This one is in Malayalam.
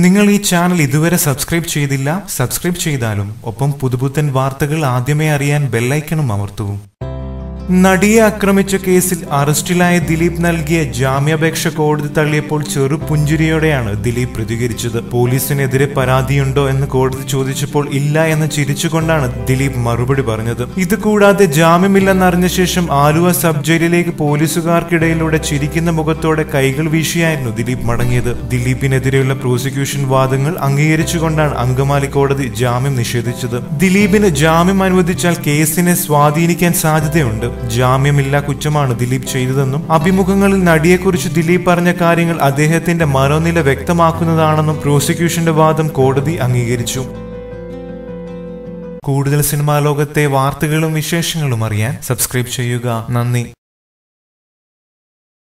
നിങ്ങൾ ഈ ചാനൽ ഇതുവരെ സബ്സ്ക്രൈബ് ചെയ്തില്ല, സബ്സ്ക്രൈബ് ചെയ്താലും ഒപ്പം പുതുപുത്തൻ വാർത്തകൾ ആദ്യമേ അറിയാൻ ബെല്ലൈക്കണും അമർത്തൂ. നടിയെ ആക്രമിച്ച കേസിൽ അറസ്റ്റിലായ ദിലീപ് നൽകിയ ജാമ്യാപേക്ഷ കോടതി തള്ളിയപ്പോൾ ചെറുപുഞ്ചിരിയോടെയാണ് ദിലീപ് പ്രതികരിച്ചത്. പോലീസിനെതിരെ പരാതിയുണ്ടോ എന്ന് കോടതി ചോദിച്ചപ്പോൾ ഇല്ല എന്ന് ചിരിച്ചുകൊണ്ടാണ് ദിലീപ് മറുപടി പറഞ്ഞത്. ഇത് കൂടാതെ ജാമ്യമില്ലെന്നറിഞ്ഞ ശേഷം ആലുവ സബ് ജയിലിലേക്ക് പോലീസുകാർക്കിടയിലൂടെ ചിരിക്കുന്ന മുഖത്തോടെ കൈകൾ വീശിയായിരുന്നു ദിലീപ് മടങ്ങിയത്. ദിലീപിനെതിരെയുള്ള പ്രോസിക്യൂഷൻ വാദങ്ങൾ അംഗീകരിച്ചുകൊണ്ടാണ് അങ്കമാലി കോടതി ജാമ്യം നിഷേധിച്ചത്. ദിലീപിന് ജാമ്യം അനുവദിച്ചാൽ കേസിനെ സ്വാധീനിക്കാൻ സാധ്യതയുണ്ട്. ജാമ്യമില്ലാ കുറ്റമാണ് ദിലീപ് ചെയ്തതെന്നും അഭിമുഖങ്ങളിൽ നടിയെക്കുറിച്ച് ദിലീപ് പറഞ്ഞ കാര്യങ്ങൾ അദ്ദേഹത്തിന്റെ മനോനില വ്യക്തമാക്കുന്നതാണെന്നും പ്രോസിക്യൂഷന്റെ വാദം കോടതി അംഗീകരിച്ചു. കൂടുതൽ സിനിമാ ലോകത്തെ വാർത്തകളും വിശേഷങ്ങളും അറിയാൻ സബ്സ്ക്രൈബ് ചെയ്യുക. നന്ദി.